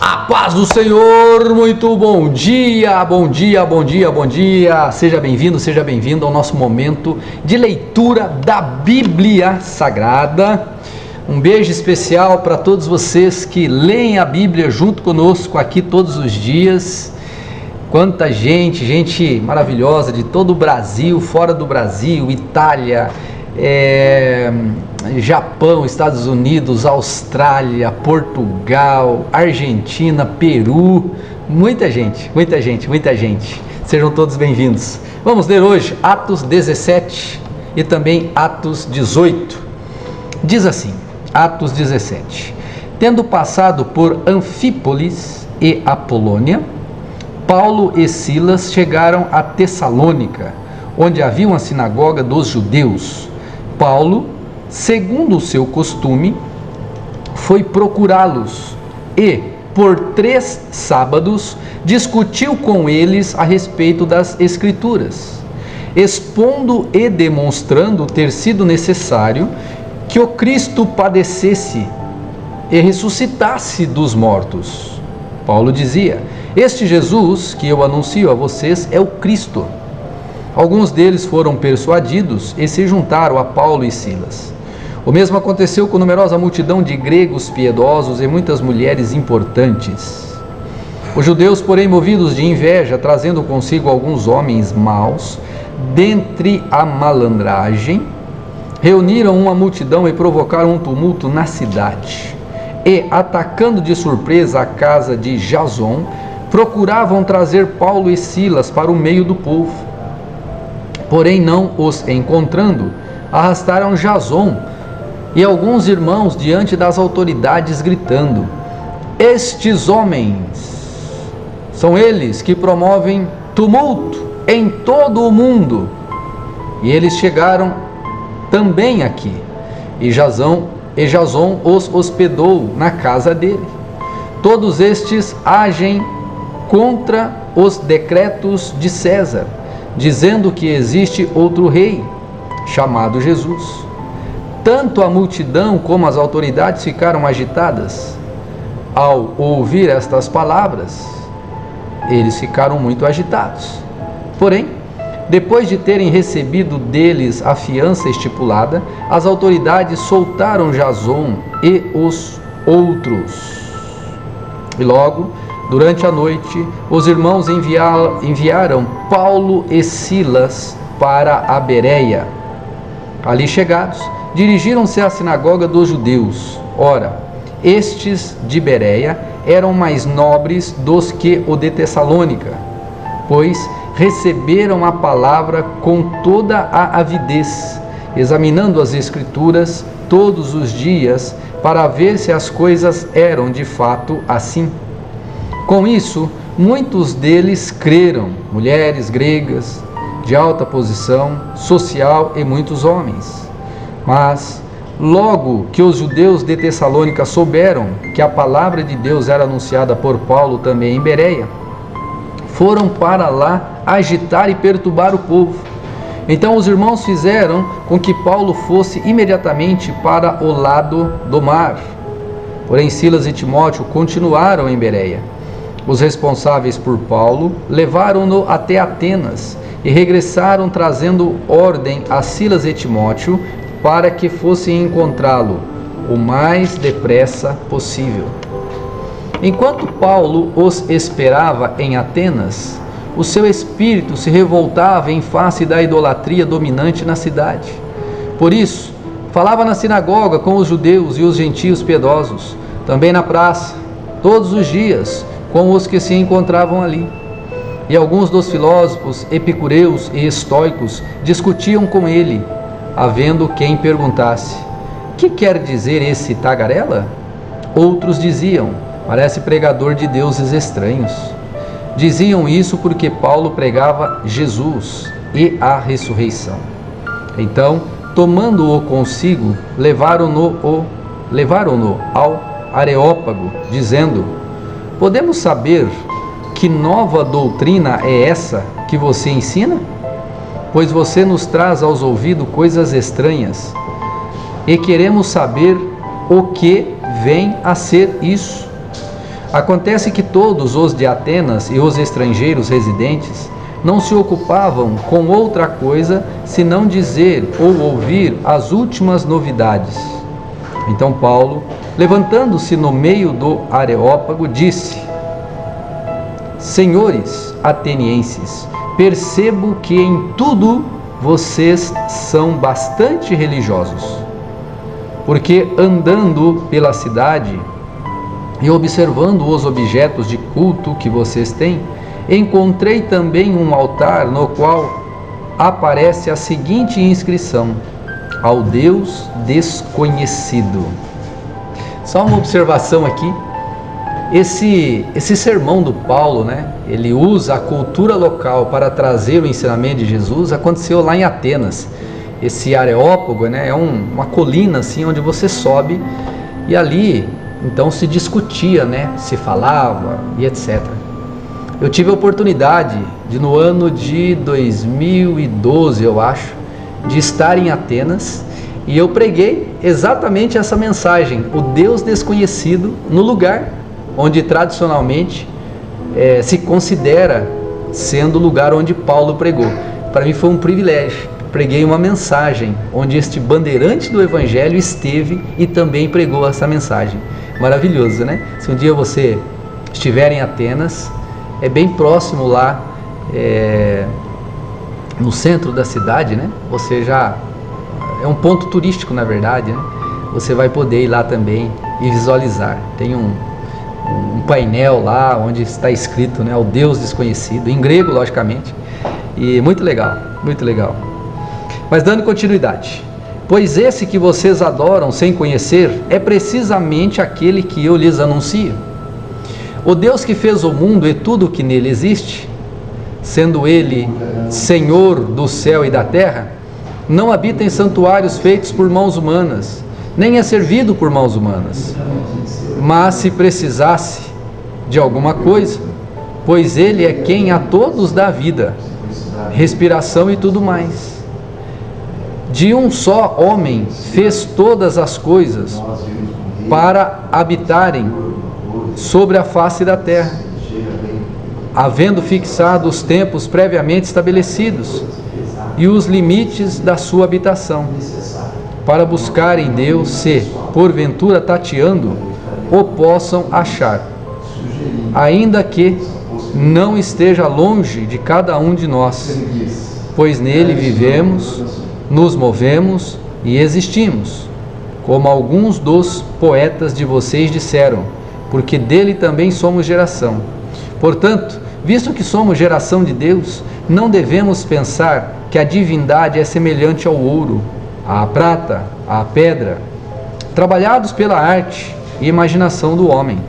A paz do Senhor, muito bom dia, bom dia, bom dia, bom dia. Seja bem-vindo ao nosso momento de leitura da Bíblia Sagrada. Um beijo especial para todos vocês que leem a Bíblia junto conosco aqui todos os dias. Quanta gente maravilhosa de todo o Brasil, fora do Brasil, Itália, Japão, Estados Unidos, Austrália, Portugal, Argentina, Peru, muita gente. Sejam todos bem-vindos. Vamos ler hoje Atos 17 e também Atos 18. Diz assim, Atos 17: Tendo passado por Anfípolis e Apolônia, Paulo e Silas chegaram a Tessalônica, onde havia uma sinagoga dos judeus. Paulo, segundo o seu costume, foi procurá-los e, por 3 sábados, discutiu com eles a respeito das Escrituras, expondo e demonstrando ter sido necessário que o Cristo padecesse e ressuscitasse dos mortos. Paulo dizia: Este Jesus que eu anuncio a vocês é o Cristo. Alguns deles foram persuadidos e se juntaram a Paulo e Silas. O mesmo aconteceu com numerosa multidão de gregos piedosos e muitas mulheres importantes. Os judeus, porém, movidos de inveja, trazendo consigo alguns homens maus, dentre a malandragem, reuniram uma multidão e provocaram um tumulto na cidade. E, atacando de surpresa a casa de Jason, procuravam trazer Paulo e Silas para o meio do povo. Porém, não os encontrando, arrastaram Jason e alguns irmãos diante das autoridades, gritando: Estes homens são eles que promovem tumulto em todo o mundo. E eles chegaram também aqui, e Jason os hospedou na casa dele. Todos estes agem contra os decretos de César, dizendo que existe outro rei, chamado Jesus. Tanto a multidão como as autoridades ficaram agitadas. Ao ouvir estas palavras, eles ficaram muito agitados. Porém, depois de terem recebido deles a fiança estipulada, as autoridades soltaram Jason e os outros. E logo, durante a noite, os irmãos enviaram Paulo e Silas para a Bereia. Ali chegados, dirigiram-se à sinagoga dos judeus. Ora, estes de Bereia eram mais nobres dos que o de Tessalônica, pois receberam a palavra com toda a avidez, examinando as Escrituras todos os dias para ver se as coisas eram de fato assim. Com isso, muitos deles creram, mulheres gregas de alta posição social e muitos homens. Mas, logo que os judeus de Tessalônica souberam que a palavra de Deus era anunciada por Paulo também em Bereia, foram para lá agitar e perturbar o povo. Então os irmãos fizeram com que Paulo fosse imediatamente para o lado do mar. Porém Silas e Timóteo continuaram em Bereia. Os responsáveis por Paulo levaram-no até Atenas e regressaram trazendo ordem a Silas e Timóteo para que fossem encontrá-lo o mais depressa possível. Enquanto Paulo os esperava em Atenas, o seu espírito se revoltava em face da idolatria dominante na cidade. Por isso, falava na sinagoga com os judeus e os gentios piedosos, também na praça, todos os dias, com os que se encontravam ali. E alguns dos filósofos epicureus e estoicos discutiam com ele, havendo quem perguntasse: que quer dizer esse tagarela? Outros diziam: parece pregador de deuses estranhos. Diziam isso porque Paulo pregava Jesus e a ressurreição. Então, tomando-o consigo, levaram-no ao Areópago, dizendo: podemos saber que nova doutrina é essa que você ensina? Pois você nos traz aos ouvidos coisas estranhas, e queremos saber o que vem a ser isso. Acontece que todos os de Atenas e os estrangeiros residentes não se ocupavam com outra coisa senão dizer ou ouvir as últimas novidades. Então Paulo, levantando-se no meio do Areópago, disse: Senhores atenienses, percebo que em tudo vocês são bastante religiosos, porque andando pela cidade e observando os objetos de culto que vocês têm, encontrei também um altar no qual aparece a seguinte inscrição: ao Deus desconhecido. Só uma observação aqui. Esse sermão do Paulo, né, ele usa a cultura local para trazer o ensinamento de Jesus. Aconteceu lá em Atenas. Esse Areópago, né, é uma colina assim, onde você sobe, e ali então se discutia, né, se falava e etc. Eu tive a oportunidade de, no ano de 2012, eu acho, de estar em Atenas, e eu preguei exatamente essa mensagem: o Deus desconhecido, no lugar onde tradicionalmente se considera sendo o lugar onde Paulo pregou. Para mim foi um privilégio. Preguei uma mensagem onde este bandeirante do Evangelho esteve e também pregou essa mensagem. Maravilhoso, né? Se um dia você estiver em Atenas, é bem próximo lá, no centro da cidade, né? Você já é um ponto turístico, na verdade, né? Você vai poder ir lá também e visualizar. Tem um painel lá onde está escrito, né, o Deus desconhecido, em grego, logicamente, e muito legal, muito legal. Mas dando continuidade: pois esse que vocês adoram sem conhecer é precisamente aquele que eu lhes anuncio. O Deus que fez o mundo e tudo o que nele existe, sendo ele Senhor do céu e da terra, não habita em santuários feitos por mãos humanas, nem é servido por mãos humanas. Mas se precisasse de alguma coisa, pois ele é quem a todos dá vida, respiração e tudo mais. De um só homem fez todas as coisas para habitarem sobre a face da terra, havendo fixado os tempos previamente estabelecidos e os limites da sua habitação, para buscar em Deus, se, porventura tateando, o possam achar, ainda que não esteja longe de cada um de nós, pois nele vivemos, nos movemos e existimos, como alguns dos poetas de vocês disseram, porque dele também somos geração. Portanto, visto que somos geração de Deus, não devemos pensar que a divindade é semelhante ao ouro, à prata, à pedra, trabalhados pela arte e imaginação do homem.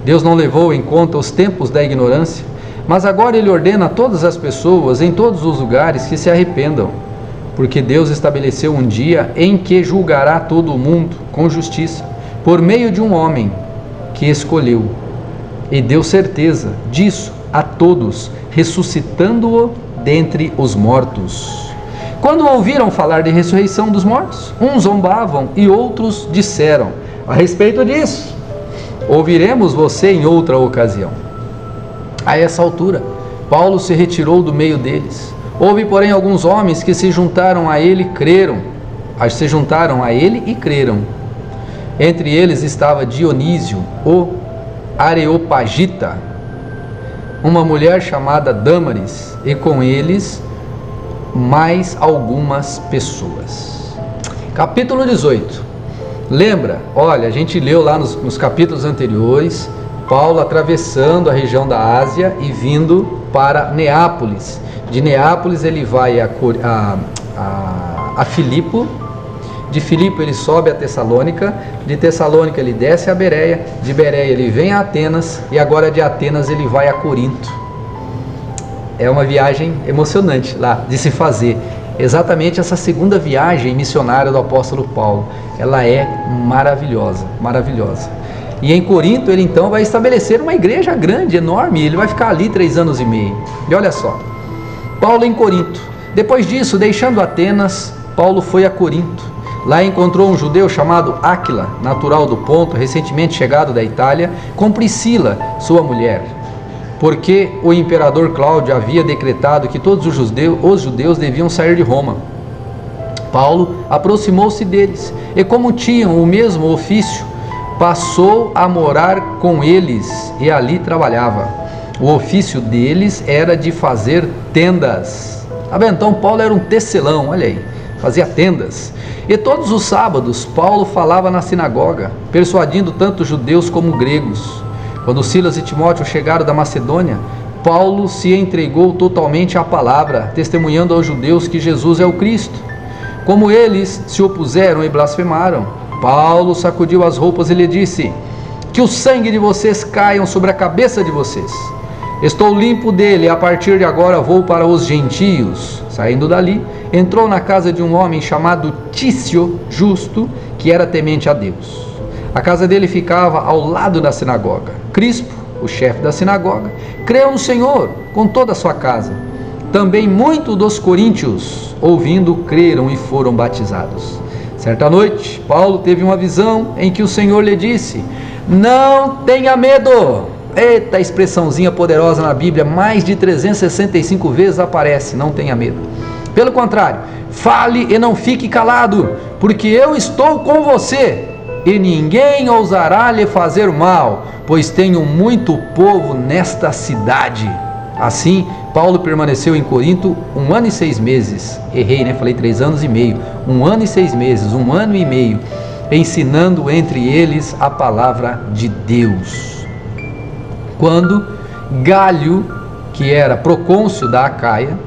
Deus não levou em conta os tempos da ignorância, mas agora Ele ordena a todas as pessoas, em todos os lugares, que se arrependam, porque Deus estabeleceu um dia em que julgará todo o mundo com justiça, por meio de um homem que escolheu, e deu certeza disso a todos, ressuscitando-o dentre os mortos. Quando ouviram falar de ressurreição dos mortos, uns zombavam e outros disseram: a respeito disso, ouviremos você em outra ocasião. A essa altura, Paulo se retirou do meio deles. Houve, porém, alguns homens que se juntaram a ele e creram. Entre eles estava Dionísio, o Areopagita, uma mulher chamada Dâmaris, e com eles mais algumas pessoas. Capítulo 18. Lembra? Olha, a gente leu lá nos capítulos anteriores, Paulo atravessando a região da Ásia e vindo para Neápolis. De Neápolis ele vai a Filipo, de Filipo ele sobe a Tessalônica, de Tessalônica ele desce a Bereia, de Bereia ele vem a Atenas e agora de Atenas ele vai a Corinto. É uma viagem emocionante lá de se fazer. Exatamente essa segunda viagem missionária do apóstolo Paulo. Ela é maravilhosa, maravilhosa. E em Corinto ele então vai estabelecer uma igreja grande, enorme, ele vai ficar ali 3 anos e meio. E olha só, Paulo em Corinto. Depois disso, deixando Atenas, Paulo foi a Corinto. Lá encontrou um judeu chamado Áquila, natural do Ponto, recentemente chegado da Itália, com Priscila, sua mulher, porque o imperador Cláudio havia decretado que todos os judeus deviam sair de Roma. Paulo aproximou-se deles e, como tinham o mesmo ofício, passou a morar com eles e ali trabalhava. O ofício deles era de fazer tendas. Então Paulo era um tecelão, olha aí, fazia tendas. E todos os sábados Paulo falava na sinagoga, persuadindo tanto judeus como gregos. Quando Silas e Timóteo chegaram da Macedônia, Paulo se entregou totalmente à palavra, testemunhando aos judeus que Jesus é o Cristo. Como eles se opuseram e blasfemaram, Paulo sacudiu as roupas e lhe disse: que o sangue de vocês caia sobre a cabeça de vocês. Estou limpo dele, e a partir de agora vou para os gentios. Saindo dali, entrou na casa de um homem chamado Tício, justo, que era temente a Deus. A casa dele ficava ao lado da sinagoga. Crispo, o chefe da sinagoga, creu no Senhor com toda a sua casa. Também muitos dos coríntios, ouvindo, creram e foram batizados. Certa noite, Paulo teve uma visão em que o Senhor lhe disse: não tenha medo. Eita, expressãozinha poderosa na Bíblia, mais de 365 vezes aparece, não tenha medo. Pelo contrário, fale e não fique calado, porque eu estou com você, e ninguém ousará lhe fazer mal, pois tenho muito povo nesta cidade. Assim, Paulo permaneceu em Corinto 1 ano e 6 meses. Errei, né? Falei 3 anos e meio. 1 ano e 6 meses, 1 ano e meio, ensinando entre eles a palavra de Deus. Quando Galho, que era procônsul da Acaia,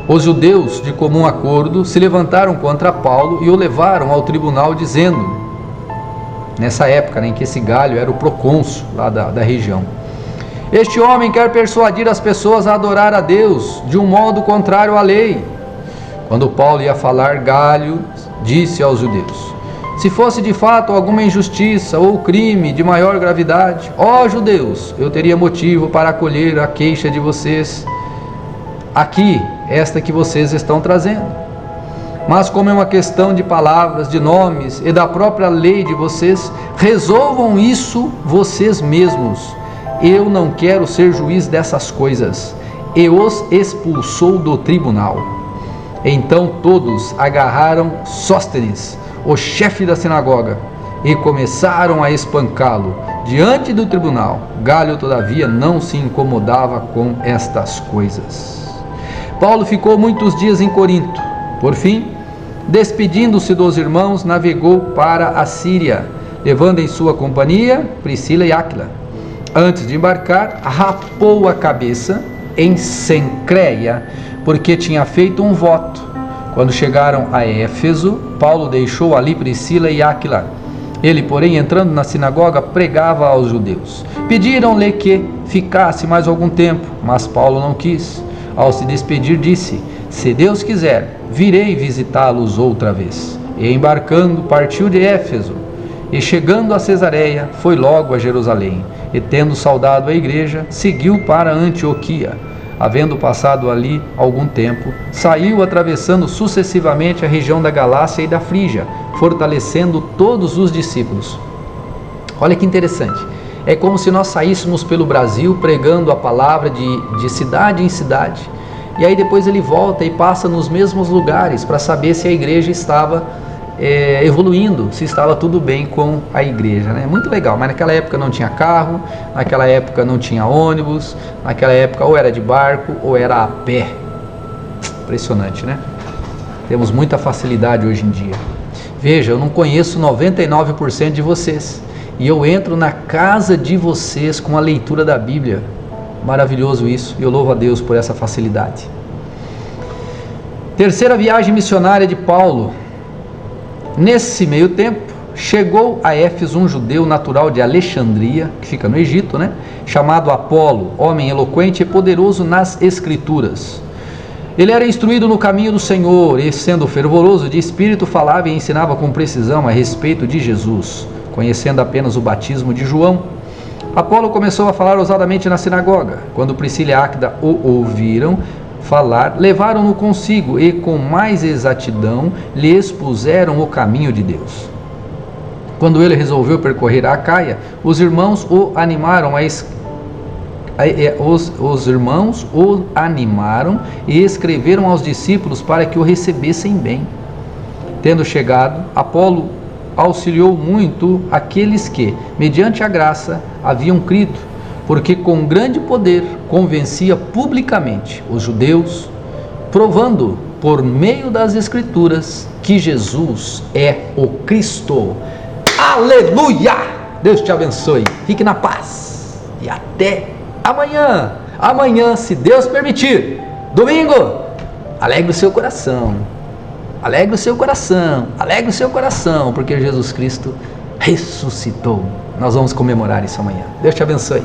os judeus, de comum acordo, se levantaram contra Paulo e o levaram ao tribunal, dizendo, nessa época, em que esse Galho era o procônsul lá da região: este homem quer persuadir as pessoas a adorar a Deus de um modo contrário à lei. Quando Paulo ia falar, Galho disse aos judeus: se fosse de fato alguma injustiça ou crime de maior gravidade, ó judeus, eu teria motivo para acolher a queixa de vocês aqui, esta que vocês estão trazendo. Mas como é uma questão de palavras, de nomes e da própria lei de vocês, resolvam isso vocês mesmos. Eu não quero ser juiz dessas coisas. E os expulsou do tribunal. Então todos agarraram Sóstenes, o chefe da sinagoga, e começaram a espancá-lo diante do tribunal. Galho, todavia, não se incomodava com estas coisas. Paulo ficou muitos dias em Corinto. Por fim, despedindo-se dos irmãos, navegou para a Síria, levando em sua companhia Priscila e Áquila. Antes de embarcar, rapou a cabeça em Cencreia, porque tinha feito um voto. Quando chegaram a Éfeso, Paulo deixou ali Priscila e Áquila. Ele, porém, entrando na sinagoga, pregava aos judeus. Pediram-lhe que ficasse mais algum tempo, mas Paulo não quis. Ao se despedir, disse: se Deus quiser, virei visitá-los outra vez. E embarcando, partiu de Éfeso. E chegando a Cesareia, foi logo a Jerusalém. E tendo saudado a igreja, seguiu para Antioquia. Havendo passado ali algum tempo, saiu atravessando sucessivamente a região da Galácia e da Frígia, fortalecendo todos os discípulos. Olha que interessante. É como se nós saíssemos pelo Brasil pregando a palavra de cidade em cidade. E aí depois ele volta e passa nos mesmos lugares para saber se a igreja estava evoluindo, se estava tudo bem com a igreja, né? Muito legal, mas naquela época não tinha carro, naquela época não tinha ônibus, naquela época ou era de barco ou era a pé. Impressionante, né? Temos muita facilidade hoje em dia. Veja, eu não conheço 99% de vocês, e eu entro na casa de vocês com a leitura da Bíblia. Maravilhoso isso, e eu louvo a Deus por essa facilidade. Terceira viagem missionária de Paulo. Nesse meio tempo, chegou a Éfeso um judeu natural de Alexandria, que fica no Egito, né? Chamado Apolo, homem eloquente e poderoso nas Escrituras. Ele era instruído no caminho do Senhor e, sendo fervoroso de espírito, falava e ensinava com precisão a respeito de Jesus, conhecendo apenas o batismo de João. Apolo começou a falar ousadamente na sinagoga. Quando Priscila e Áquila o ouviram, falar, levaram-no consigo e com mais exatidão lhe expuseram o caminho de Deus. Quando ele resolveu percorrer a Acaia, os irmãos o animaram e escreveram aos discípulos para que o recebessem bem. Tendo chegado, Apolo auxiliou muito aqueles que, mediante a graça, haviam crido, porque com grande poder convencia publicamente os judeus, provando por meio das Escrituras que Jesus é o Cristo. Aleluia! Deus te abençoe, fique na paz e até amanhã. Amanhã, se Deus permitir, domingo, alegre o seu coração, alegre o seu coração, alegre o seu coração, porque Jesus Cristo ressuscitou. Nós vamos comemorar isso amanhã. Deus te abençoe.